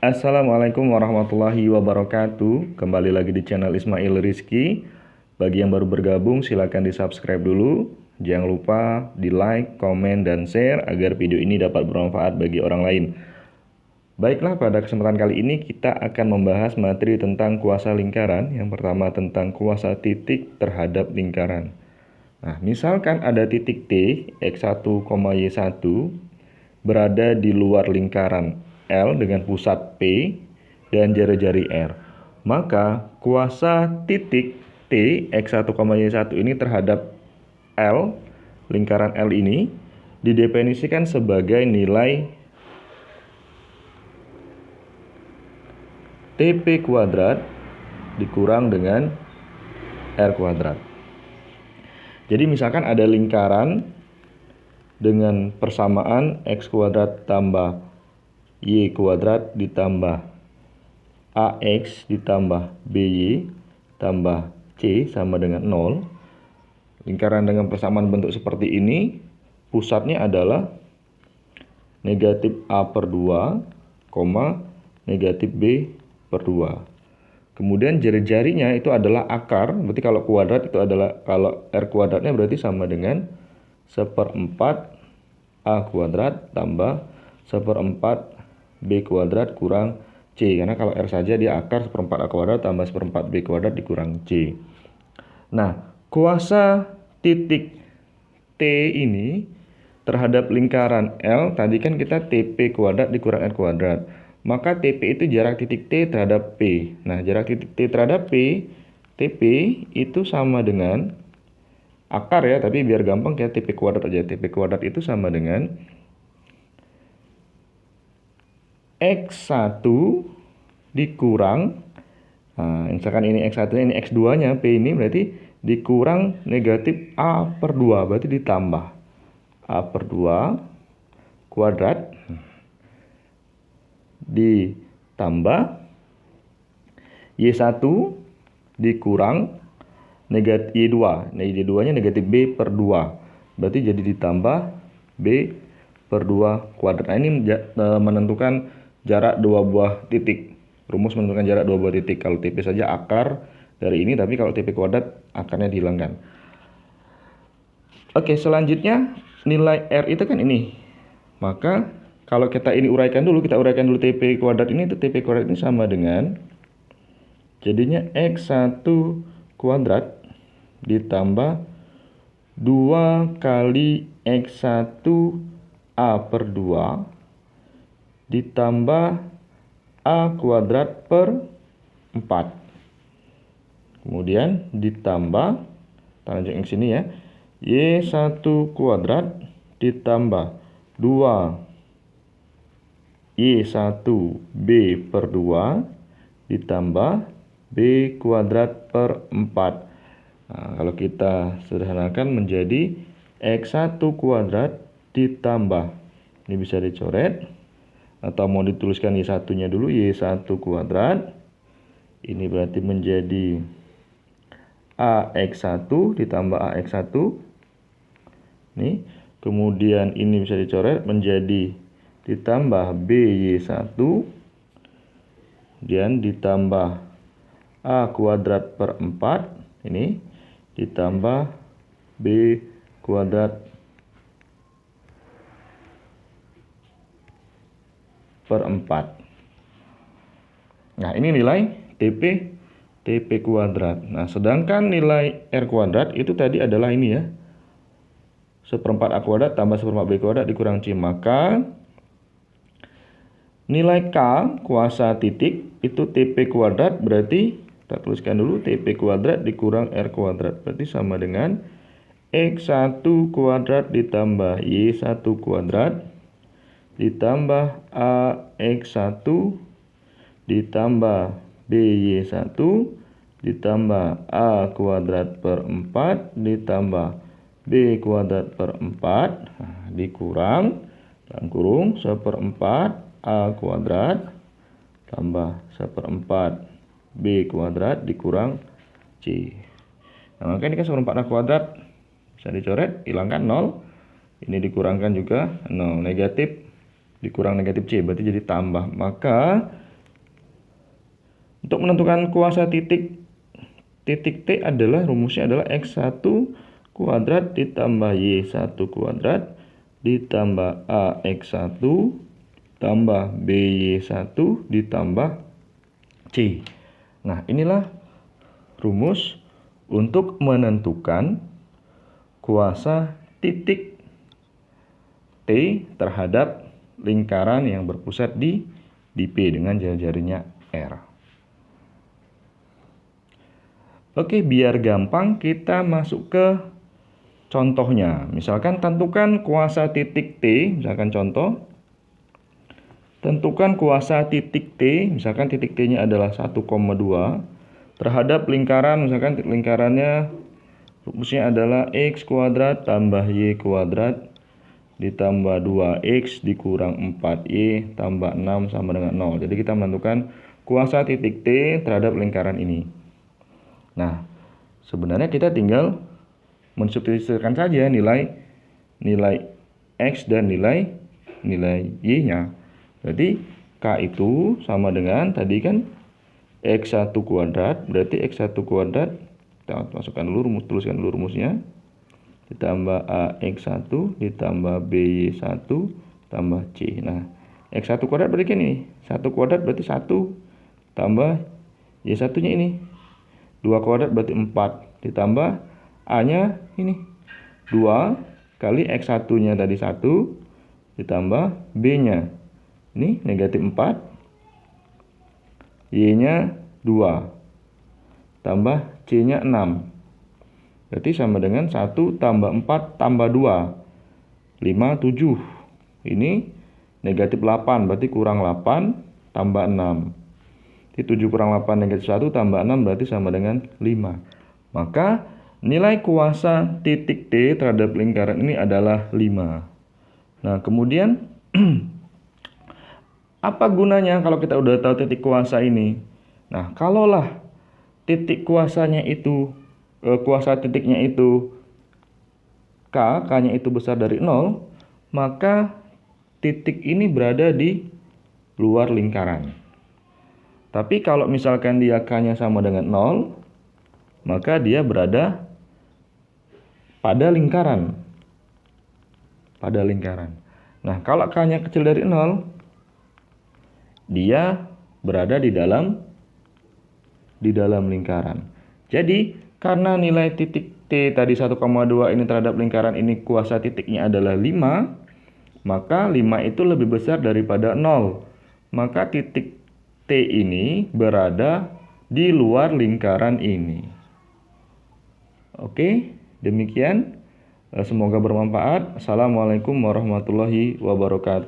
Assalamualaikum warahmatullahi wabarakatuh. Kembali lagi di channel Ismail Rizky. Bagi yang baru bergabung silahkan di subscribe dulu. Jangan lupa di like, komen, dan share agar video ini dapat bermanfaat bagi orang lain. Baiklah, pada kesempatan kali ini kita akan membahas materi tentang kuasa lingkaran. Yang pertama tentang kuasa titik terhadap lingkaran. Nah, misalkan ada titik T X1, Y1 berada di luar lingkaran L dengan pusat P dan jari-jari R. Maka kuasa titik T X1, Y1 ini terhadap L, lingkaran L ini, didefinisikan sebagai nilai TP kuadrat dikurang dengan R kuadrat. Jadi misalkan ada lingkaran dengan persamaan X kuadrat tambah Y kuadrat ditambah AX ditambah BY tambah C sama dengan 0. Lingkaran dengan persamaan bentuk seperti ini, pusatnya adalah negatif A per 2, negatif B per 2. Kemudian jari-jarinya itu adalah akar, berarti kalau kuadrat itu adalah, kalau R kuadratnya berarti sama dengan 1/4 A kuadrat tambah 1/4 B kuadrat kurang C. Karena kalau R saja dia akar 1/4 A kuadrat tambah 1/4 B kuadrat dikurang C. Nah, kuasa titik T ini terhadap lingkaran L, tadi kan kita TP kuadrat dikurang R kuadrat. Maka TP itu jarak titik T terhadap P. Nah, jarak titik T terhadap P, TP itu sama dengan akar ya, tapi biar gampang kita TP kuadrat aja. TP kuadrat itu sama dengan X1 dikurang, nah, misalkan ini X1 nya, ini X2 nya, P ini berarti dikurang negatif A per 2, berarti ditambah A per 2 kuadrat ditambah Y1 dikurang negatif Y2. Nah, Y2 nya negatif B per 2, berarti jadi ditambah B per 2 kuadrat. Nah, ini menentukan jarak dua buah titik. Rumus menentukan jarak dua buah titik. Kalau TP saja akar dari ini, tapi kalau TP kuadrat akarnya dihilangkan. Oke, selanjutnya nilai R itu kan ini. Maka kalau kita ini uraikan dulu, kita uraikan dulu TP kuadrat ini, itu TP kuadrat ini sama dengan jadinya X1 kuadrat ditambah 2 kali X1 A per 2 ditambah A kuadrat per 4. Kemudian ditambah, tanjung X sini ya, Y1 kuadrat ditambah 2 Y1 B per 2 ditambah B kuadrat per 4. Nah, kalau kita sederhanakan menjadi X1 kuadrat ditambah, ini bisa dicoret atau mau dituliskan Y1 nya dulu, Y1 kuadrat ini berarti menjadi AX1 ditambah AX1 nih, kemudian ini bisa dicoret menjadi ditambah BY1 dan ditambah A kuadrat per 4 ini ditambah B kuadrat per 4. Nah, ini nilai TP kuadrat. Nah, sedangkan nilai R kuadrat itu tadi adalah ini ya, 1/4 A kuadrat tambah 1/4 B kuadrat dikurang C. Maka nilai K kuasa titik itu TP kuadrat, berarti kita tuliskan dulu TP kuadrat dikurang R kuadrat, berarti sama dengan X1 kuadrat ditambah Y1 kuadrat ditambah AX1 ditambah BY1 ditambah A kuadrat per 4 ditambah B kuadrat per 4 dikurang dalam kurung 1/4 A kuadrat tambah 1/4 B kuadrat dikurang C. Nah, maka ini kan 1/4 A kuadrat bisa dicoret, hilangkan 0. Ini dikurangkan juga 0, negatif dikurang negatif C, berarti jadi tambah. Maka Untuk menentukan kuasa titik T adalah rumusnya adalah X1 kuadrat ditambah Y1 kuadrat ditambah AX1 tambah BY1 ditambah C. Nah, inilah rumus untuk menentukan kuasa titik T terhadap lingkaran yang berpusat di P dengan jari-jarinya R. Oke, biar gampang kita masuk ke contohnya. Misalkan tentukan kuasa titik T, misalkan contoh. Tentukan kuasa titik T, misalkan titik T-nya adalah 1,2 terhadap lingkaran, misalkan lingkarannya rumusnya adalah X kuadrat tambah Y kuadrat ditambah 2X dikurang 4Y tambah 6 sama dengan 0. Jadi kita menentukan kuasa titik T terhadap lingkaran ini. Nah, sebenarnya kita tinggal mensubstitusikan saja nilai X dan nilai Y-nya. Jadi K itu sama dengan tadi kan X1 kuadrat, berarti X1 kuadrat, kita masukkan dulu tuliskan dulu rumusnya. Ditambah AX1 ditambah BY1 tambah C. Nah, X1 kuadrat berarti kan ini. 1 kuadrat berarti 1 tambah Y1-nya ini. 2 kuadrat berarti 4 ditambah A-nya ini 2 kali X1-nya tadi 1 ditambah B-nya ini negatif 4, Y-nya 2 tambah C-nya 6, berarti sama dengan 1 tambah 4 tambah 2 5, 7. Ini negatif 8 berarti kurang 8 tambah 6. Jadi 7 kurang 8 negatif 1 tambah 6 berarti sama dengan 5. Maka nilai kuasa titik T terhadap lingkaran ini adalah 5. Nah, kemudian apa gunanya kalau kita udah tahu titik kuasa ini? Nah, kalaulah titik kuasanya itu, kuasa titiknya itu K-nya itu besar dari 0, maka titik ini berada di luar lingkaran. Tapi kalau misalkan dia K-nya sama dengan 0, maka dia berada pada lingkaran. Nah, kalau K-nya kecil dari 0, dia berada di dalam lingkaran. Jadi, karena nilai titik T tadi 1,2 ini terhadap lingkaran ini kuasa titiknya adalah 5, maka 5 itu lebih besar daripada 0. Maka titik T ini berada di luar lingkaran ini. Oke, demikian. Semoga bermanfaat. Assalamualaikum warahmatullahi wabarakatuh.